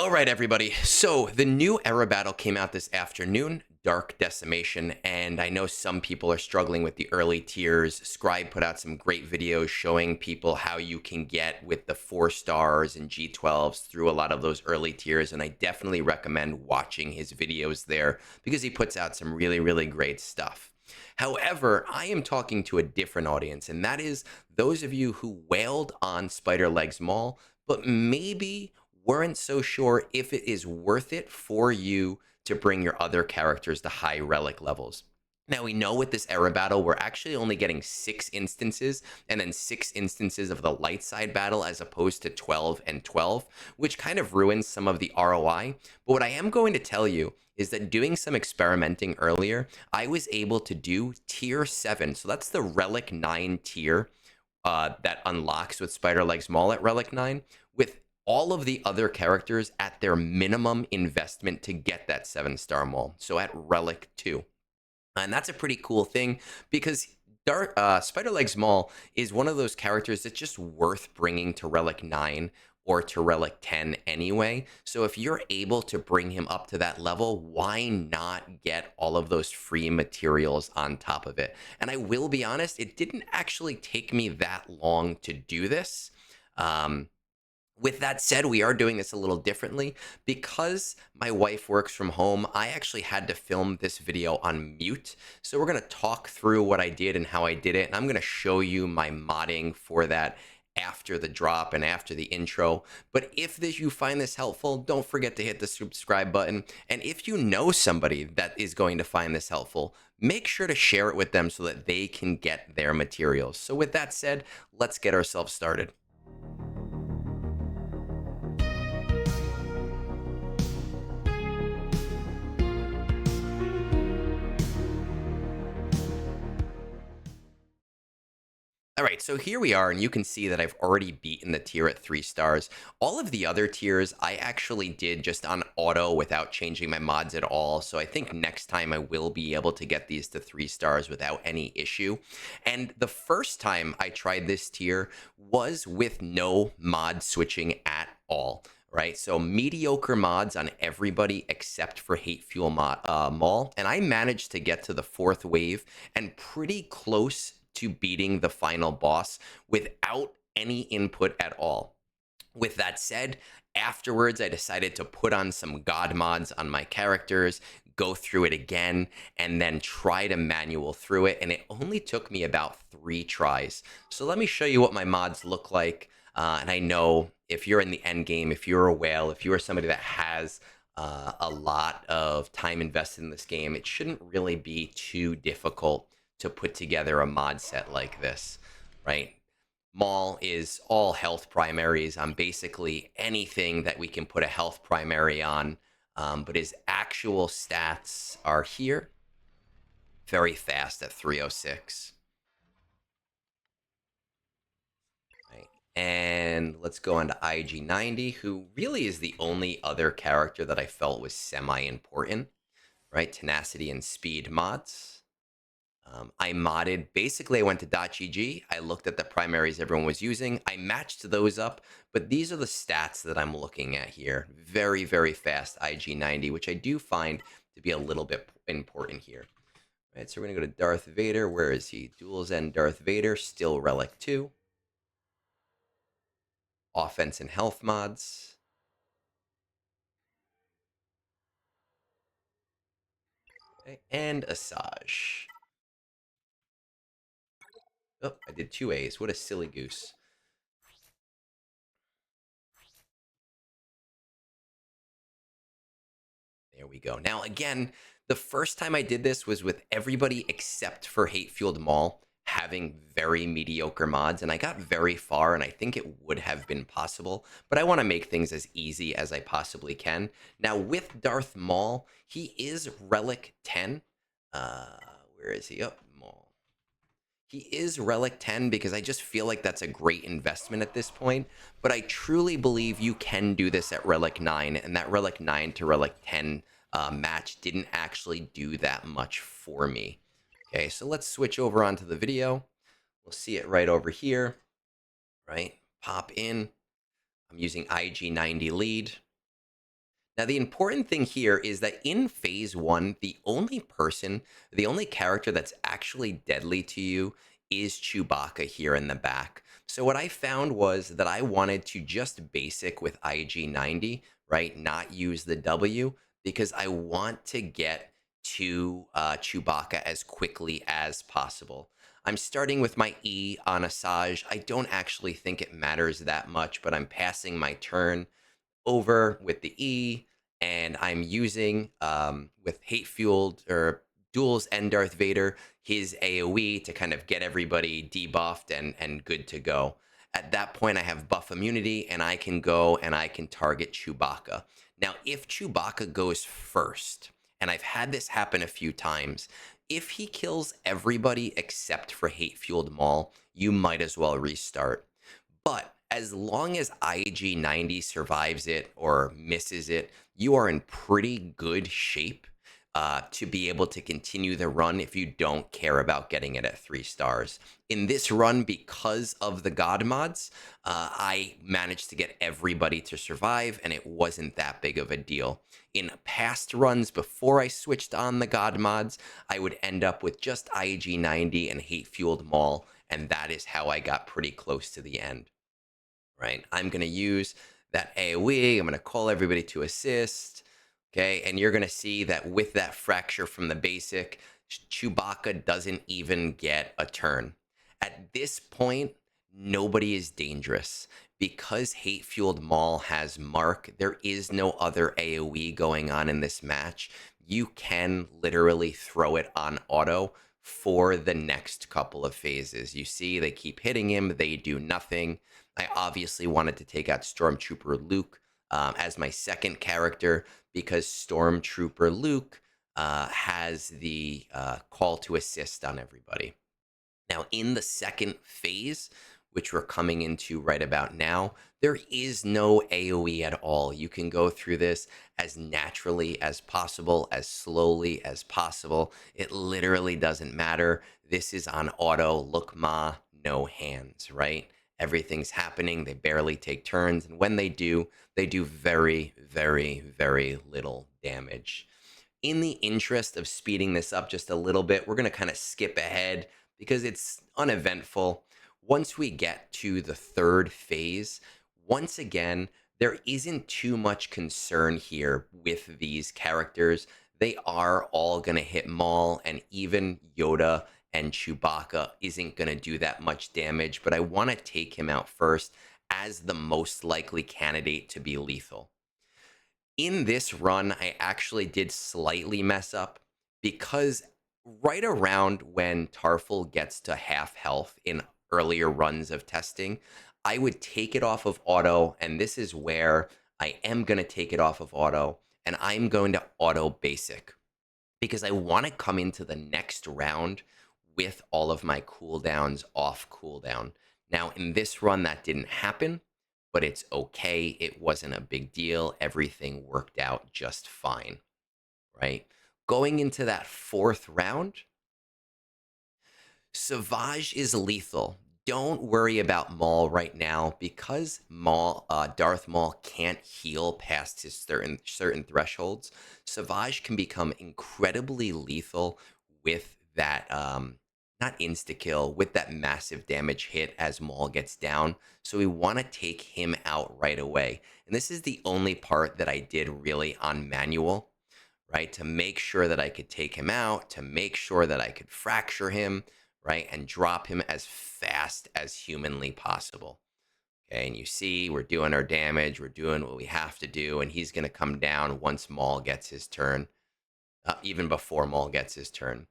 All right, everybody. So the new era battle came out this afternoon, Dark Decimation, and I know some people are struggling with the early tiers. Scribe put out some great videos showing people how you can get with the 4 stars and G12s through a lot of those early tiers, and I definitely recommend watching his videos there because he puts out some really, really great stuff. However, I am talking to a different audience, and that is those of you who wailed on Spider Legs Maul, but maybe weren't so sure if it is worth it for you to bring your other characters to high relic levels. Now, we know with this era battle, we're actually only getting 6 instances and then 6 instances of the light side battle as opposed to 12 and 12, which kind of ruins some of the ROI. But what I am going to tell you is that doing some experimenting earlier, I was able to do tier 7. So that's the Relic 9 tier that unlocks with Spider Legs Maul at Relic 9 with all of the other characters at their minimum investment to get that 7-star Maul. So at Relic 2. And that's a pretty cool thing because Spider Legs Maul is one of those characters that's just worth bringing to Relic 9 or to Relic 10 anyway. So if you're able to bring him up to that level, why not get all of those free materials on top of it? And I will be honest, it didn't actually take me that long to do this. With that said, we are doing this a little differently. Because my wife works from home, I actually had to film this video on mute. So we're going to talk through what I did and how I did it. And I'm going to show you my modding for that after the drop and after the intro. But if you find this helpful, don't forget to hit the subscribe button. And if you know somebody that is going to find this helpful, make sure to share it with them so that they can get their materials. So with that said, let's get ourselves started. All right, so here we are, and you can see that I've already beaten the tier at 3 stars. All of the other tiers I actually did just on auto without changing my mods at all, so I think next time I will be able to get these to 3 stars without any issue. And the first time I tried this tier was with no mod switching at all. Right, so mediocre mods on everybody except for Hate-Fueled Maul, and I managed to get to the 4th wave and pretty close to beating the final boss without any input at all. With that said, afterwards I decided to put on some god mods on my characters, go through it again, and then try to manual through it, and it only took me about 3 tries. So let me show you what my mods look like. And I know if you're in the end game, if you're a whale, if you're somebody that has a lot of time invested in this game, it shouldn't really be too difficult to put together a mod set like this, right? Maul is all health primaries on basically anything that we can put a health primary on, but his actual stats are here. Very fast at 306. Right. And let's go on to IG90, who really is the only other character that I felt was semi-important, right? Tenacity and speed mods. I modded, basically I went to .gg, I looked at the primaries everyone was using, I matched those up, but these are the stats that I'm looking at here. Very, very fast IG90, which I do find to be a little bit important here. All right, so we're going to go to Darth Vader. Where is he? Dual Zen Darth Vader, still Relic 2. Offense and health mods. Okay, and Asajj. Oh, I did 2 A's. What a silly goose. There we go. Now, again, the first time I did this was with everybody except for Hate-Fueled Maul having very mediocre mods, and I got very far, and I think it would have been possible, but I want to make things as easy as I possibly can. Now, with Darth Maul, he is Relic 10. Where is he? Oh, Maul. He is Relic 10 because I just feel like that's a great investment at this point, but I truly believe you can do this at Relic 9, and that Relic 9 to Relic 10 match didn't actually do that much for me. Okay, so let's switch over onto the video. We'll see it right over here, right? Pop in. I'm using IG90 lead. Now, the important thing here is that in phase one, the only character that's actually deadly to you is Chewbacca here in the back. So, what I found was that I wanted to just basic with IG-90, right? Not use the W because I want to get to Chewbacca as quickly as possible. I'm starting with my E on Asajj. I don't actually think it matters that much, but I'm passing my turn over with the E, and I'm using with Hate-Fueled or Duels and Darth Vader his AoE to kind of get everybody debuffed and good to go. At that point, I have buff immunity, and I can go and I can target Chewbacca. Now, if Chewbacca goes first, and I've had this happen a few times, if he kills everybody except for Hate-Fueled Maul, you might as well restart. But as long as IG-90 survives it or misses it, you are in pretty good shape to be able to continue the run if you don't care about getting it at 3 stars. In this run, because of the God mods, I managed to get everybody to survive, and it wasn't that big of a deal. In past runs, before I switched on the God mods, I would end up with just IG-90 and Hate-Fueled Maul, and that is how I got pretty close to the end. Right? I'm going to use that AoE. I'm going to call everybody to assist. Okay. And you're going to see that with that fracture from the basic, Chewbacca doesn't even get a turn. At this point, nobody is dangerous. Because Hate-Fueled Maul has Mark, there is no other AoE going on in this match. You can literally throw it on auto for the next couple of phases. You see, they keep hitting him, they do nothing. I obviously wanted to take out Stormtrooper Luke as my second character because Stormtrooper Luke has the call to assist on everybody. Now, in the second phase, which we're coming into right about now, there is no AoE at all. You can go through this as naturally as possible, as slowly as possible. It literally doesn't matter. This is on auto, look ma, no hands, right? Everything's happening. They barely take turns. And when they do very, very, very little damage. In the interest of speeding this up just a little bit, we're going to kind of skip ahead because it's uneventful. Once we get to the third phase, once again, there isn't too much concern here with these characters. They are all going to hit Maul, and even Yoda and Chewbacca isn't going to do that much damage, but I want to take him out first as the most likely candidate to be lethal. In this run, I actually did slightly mess up because right around when Tarful gets to half health in earlier runs of testing, I would take it off of auto, and this is where I am going to take it off of auto, and I'm going to auto basic because I want to come into the next round with all of my cooldowns off cooldown. Now, in this run, that didn't happen, but it's okay. It wasn't a big deal. Everything worked out just fine, right? Going into that fourth round, Savage is lethal. Don't worry about Maul right now because Darth Maul can't heal past his certain thresholds. Savage can become incredibly lethal with that not insta-kill, with that massive damage hit as Maul gets down. So we want to take him out right away. And this is the only part that I did really on manual, right? To make sure that I could take him out, to make sure that I could fracture him, right? And drop him as fast as humanly possible. Okay, and you see we're doing our damage, we're doing what we have to do, and he's going to come down once Maul gets his turn, even before Maul gets his turn.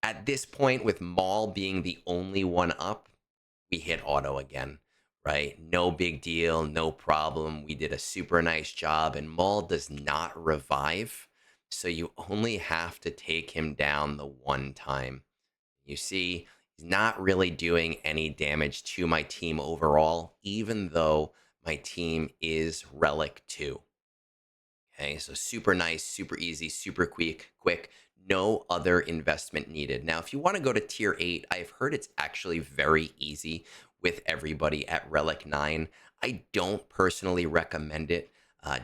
At this point, with Maul being the only one up, we hit auto again, right? No big deal, no problem. We did a super nice job, and Maul does not revive, so you only have to take him down the one time. You see, he's not really doing any damage to my team overall, even though my team is Relic 2. Okay, so super nice, super easy, super quick. No other investment needed. Now, if you want to go to tier 8, I've heard it's actually very easy with everybody at Relic 9. I don't personally recommend it.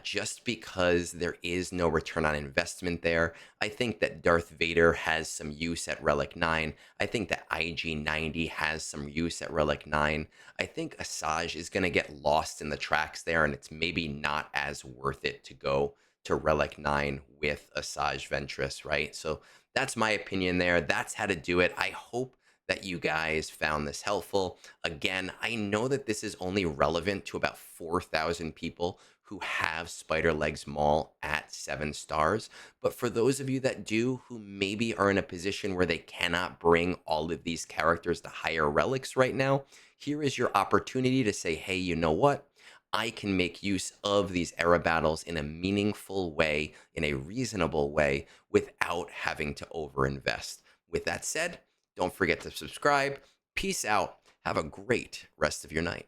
just because there is no return on investment there. I think that Darth Vader has some use at Relic 9. I think that IG-90 has some use at Relic 9. I think Asajj is going to get lost in the tracks there, and it's maybe not as worth it to go to Relic 9 with Asajj Ventress, right? So that's my opinion there. That's how to do it. I hope that you guys found this helpful. Again, I know that this is only relevant to about 4,000 people who have Spider Legs Maul at 7 stars. But for those of you that do, who maybe are in a position where they cannot bring all of these characters to higher relics right now, here is your opportunity to say, hey, you know what? I can make use of these era battles in a meaningful way, in a reasonable way, without having to overinvest. With that said, don't forget to subscribe. Peace out. Have a great rest of your night.